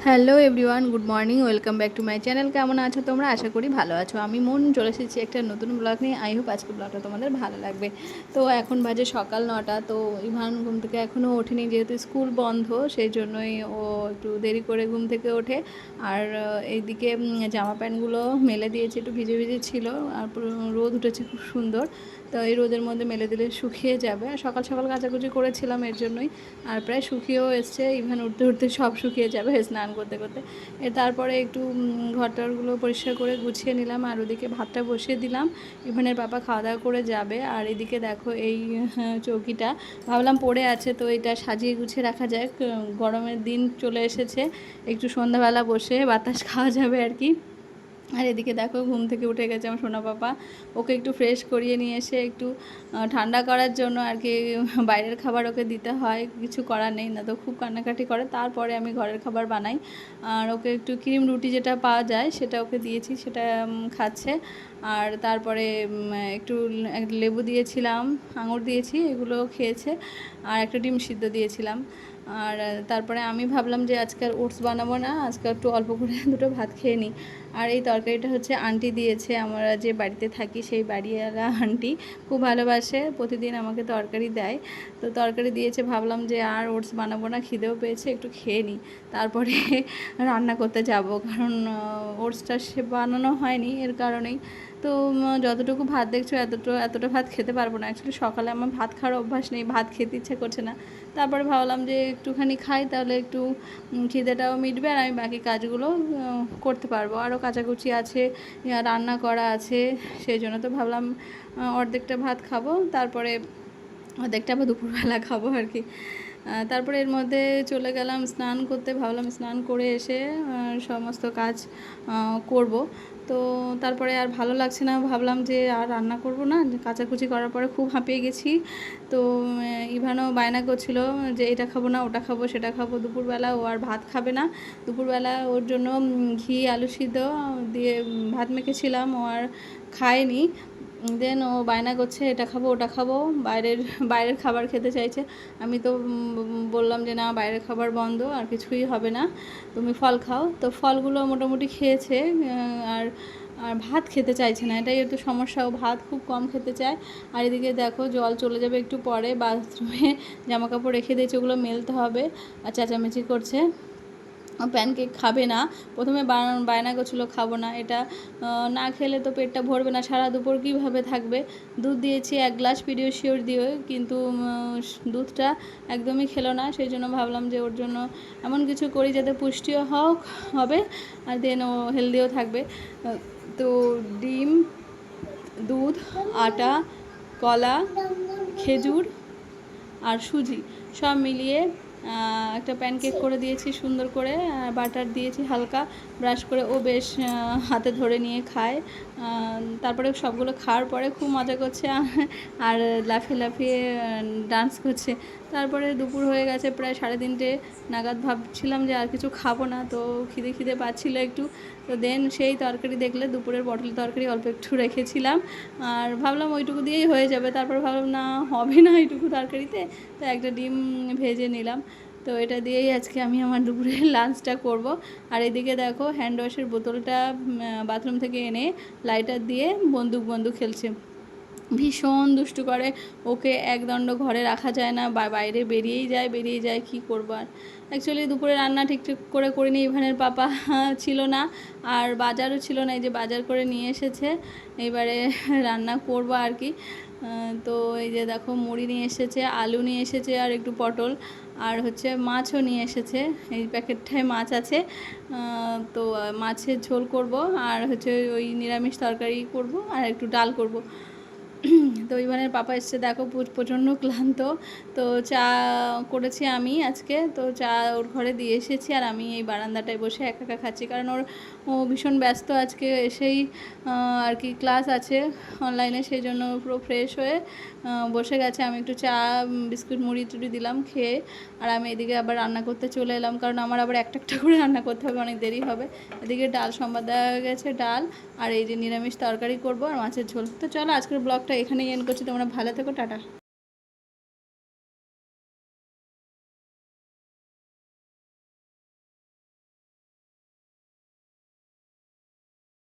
Hello everyone, good morning, welcome back to my channel. কেমন আছো তোমরা? আশা করি ভালো আছো। আমি মন চলে এসেছি একটা নতুন ব্লগ নিয়ে। আই হোপ আজকে ব্লগটা তোমাদের ভালো লাগবে। তো এখন বাজে সকাল 9টা। তো ইভান ঘুম থেকে এখনও ওঠেনি, যেহেতু স্কুল বন্ধ সেই জন্যই ও একটু দেরি করে ঘুম থেকে ওঠে। আর এইদিকে জামা প্যান্টগুলো মেলে দিয়েছে, একটু ভিজে ভিজে ছিল। আর রোদ উঠেছে খুব সুন্দর। তো এই রোদের মধ্যে মেলে দিলে শুকিয়ে যাবে। আর সকাল সকাল কাচাকুচি করেছিলাম এর জন্যই। আর প্রায় শুকিয়েও এসছে। ইভান উঠতে উঠতে সব শুকিয়ে যাবে স্নান করতে করতে। তারপরে একটু ঘরটারগুলো পরিষ্কার করে গুছিয়ে নিলাম। আর ওদিকে ভাতটা বসিয়ে দিলাম। ইভানের বাবা খাওয়া দাওয়া করে যাবে। আর এদিকে দেখো এই চৌকিটা ভাবলাম পড়ে আছে, তো এটা সাজিয়ে গুছিয়ে রাখা যায়। গরমের দিন চলে এসেছে, একটু সন্ধ্যাবেলা বসে বাতাস খাওয়া যাবে আর কি। আর এদিকে দেখো ঘুম থেকে উঠে গেছে আমার সোনা পাপা। ওকে একটু ফ্রেশ করিয়ে নিয়ে এসে একটু ঠান্ডা করার জন্য আর কি বাইরের খাবার ওকে দিতে হয়, কিছু করার নেই, না তো খুব কান্নাকাটি করে। তারপরে আমি ঘরের খাবার বানাই। আর ওকে একটু ক্রিম রুটি যেটা পাওয়া যায় সেটা ওকে দিয়েছি, সেটা খাচ্ছে। আর তারপরে একটু লেবু দিয়েছিলাম, আঙুর দিয়েছি, এগুলো খেয়েছে। আর একটা ডিম সিদ্ধ দিয়েছিলাম। আর তারপরে আমি ভাবলাম যে আজকে আর ওটস বানাবো না, আজকে একটু অল্প করে দুটো ভাত খেয়ে নিই। আর এই তরকারিটা হচ্ছে আন্টি দিয়েছে, আমরা যে বাড়িতে থাকি সেই বাড়িওয়ালা আন্টি খুব ভালোবাসে, প্রতিদিন আমাকে তরকারি দেয়। তো তরকারি দিয়েছে, ভাবলাম যে আর ওটস বানাবো না, খিদেও পেয়েছে, একটু খেয়ে নিই, তারপরে রান্না করতে যাব। কারণ ওটসটা সে বানানো হয়নি, এর কারণেই। তো যতটুকু ভাত দেখছো এতটা ভাত খেতে পারবো না। অ্যাকচুয়ালি সকালে আমার ভাত খাওয়ার অভ্যাস নেই, ভাত খেতে ইচ্ছে করছে না। তারপরে ভাবলাম যে একটুখানি খাই, তাহলে একটু খিদেটাও মিটবে আর আমি বাকি কাজগুলো করতে পারবো। আরও কাচাকুচি আছে, রান্না করা আছে, সেই জন্য তো ভাবলাম অর্ধেকটা ভাত খাবো, তারপরে অর্ধেকটা আবার দুপুরবেলা খাবো আর কি। তারপরে এর মধ্যে চলে গেলাম স্নান করতে। ভাবলাম স্নান করে এসে সমস্ত কাজ করব। তো তারপরে আর ভালো লাগছে না, ভাবলাম যে আর রান্না করব না, কাচাকুচি করার পরে খুব হাঁপিয়ে গেছি। তো ইভানও বায়না করছিল যে এটা খাবো না, ওটা খাবো, সেটা খাবো। দুপুরবেলা ও আর ভাত খাবে না। দুপুরবেলা ওর জন্য ঘি আলু সিদ্ধ দিয়ে ভাত মেখেছিলাম, ও আর খায়নি। দেন ও বায়না করছে এটা খাবো ওটা খাবো, বাইরের খাবার খেতে চাইছে। আমি তো বললাম যে না, বাইরের খাবার বন্ধ, আর কিছুই হবে না, তুমি ফল খাও। তো ফলগুলো মোটামুটি খেয়েছে। আর আর ভাত খেতে চাইছে না, এটাই একটু সমস্যা, ও ভাত খুব কম খেতে চায়। আর এদিকে দেখো জল চলে যাবে একটু পরে, বাথরুমে জামা কাপড় রেখে দিয়েছে, ওগুলো মেলতে হবে। আর চেঁচামেচি করছে, প্যানকেক খাবে না। প্রথমে বায়না করছিলো খাবো না, এটা না খেলে তো পেটটা ভরবে না, সারা দুপুর কীভাবে থাকবে। দুধ দিয়েছি 1 গ্লাস পিডিয়াশিওর দিয়ে, কিন্তু দুধটা একদমই খেলো না। সেই জন্য ভাবলাম যে ওর জন্য এমন কিছু করি যাতে পুষ্টিও হবে, আর দেন ও হেলদিও থাকবে। তো ডিম, দুধ, আটা, কলা, খেজুর আর সুজি সব মিলিয়ে একটা প্যানকেক করে দিয়েছি সুন্দর করে। বাটার দিয়েছি হালকা, ব্রাশ করে ও বেশ হাতে ধরে নিয়ে খায়। তারপরে সবগুলো খাওয়ার পরে খুব মজা করছে আর লাফিয়ে লাফিয়ে ডান্স করছে। তারপরে দুপুর হয়ে গেছে প্রায় 3:30 নাগাদ, ভাবছিলাম যে আর কিছু খাবো না, তো খিদে পাচ্ছিলো একটু। তো দেন সেই তরকারি দেখলে দুপুরের পটলের তরকারি অল্প একটু রেখেছিলাম, আর ভাবলাম ওইটুকু দিয়েই হয়ে যাবে। তারপর ভাবলাম না, হবে না এইটুকু তরকারিতে, তো একটা ডিম ভেজে নিলাম। তো এটা দিয়েই আজকে আমি আমার দুপুরের লাঞ্চটা করব। আর এদিকে দেখো হ্যান্ড ওয়াশের বোতলটা বাথরুম থেকে এনে লাইটার দিয়ে বন্দুক খেলছে, ভীষণ দুষ্টু করে। ওকে একদণ্ড ঘরে রাখা যায় না, বাইরে বেরিয়েই যায়, কী করবো আর। অ্যাকচুয়ালি দুপুরে রান্না ঠিকঠাক করে করিনি, ইভানের পাপা ছিল না, আর বাজারও ছিল না, এই যে বাজার করে নিয়ে এসেছে, এবারে রান্না করবো আর কি। তো এই যে দেখো মুড়ি নিয়ে এসেছে, আলু নিয়ে এসেছে, আর একটু পটল, আর হচ্ছে মাছও নিয়ে এসেছে, এই প্যাকেটটায় মাছ আছে। তো মাছের ঝোল করব, আর হচ্ছে ওই নিরামিষ তরকারি করব, আর একটু ডাল করব। তো ইভানের পাপা এসছে, দেখো প্রচণ্ড ক্লান্ত। তো চা করেছি আমি আজকে, তো চা ওর ঘরে দিয়ে এসেছি, আর আমি এই বারান্দাটায় বসে একা একা খাচ্ছি, কারণ ও ভীষণ ব্যস্ত আজকে এসেই আর কি ক্লাস আছে অনলাইনে, সেই জন্য পুরো ফ্রেশ হয়ে বসে গেছে। আমি একটু চা বিস্কুট মুড়ি টুড়ি দিলাম খেয়ে, আর আমি এদিকে আবার রান্না করতে চলে এলাম, কারণ আমার আবার একটা একটা করে রান্না করতে হবে, অনেক দেরি হবে। এদিকে ডাল সম্বাদ দেওয়া হয়ে গেছে, ডাল, আর এই যে নিরামিষ তরকারি করবো আর মাছের ঝোল। তো চলো আজকের ব্লগটা এখানেই এন্ড করছি, তোমরা ভালো থেকো, টাটা।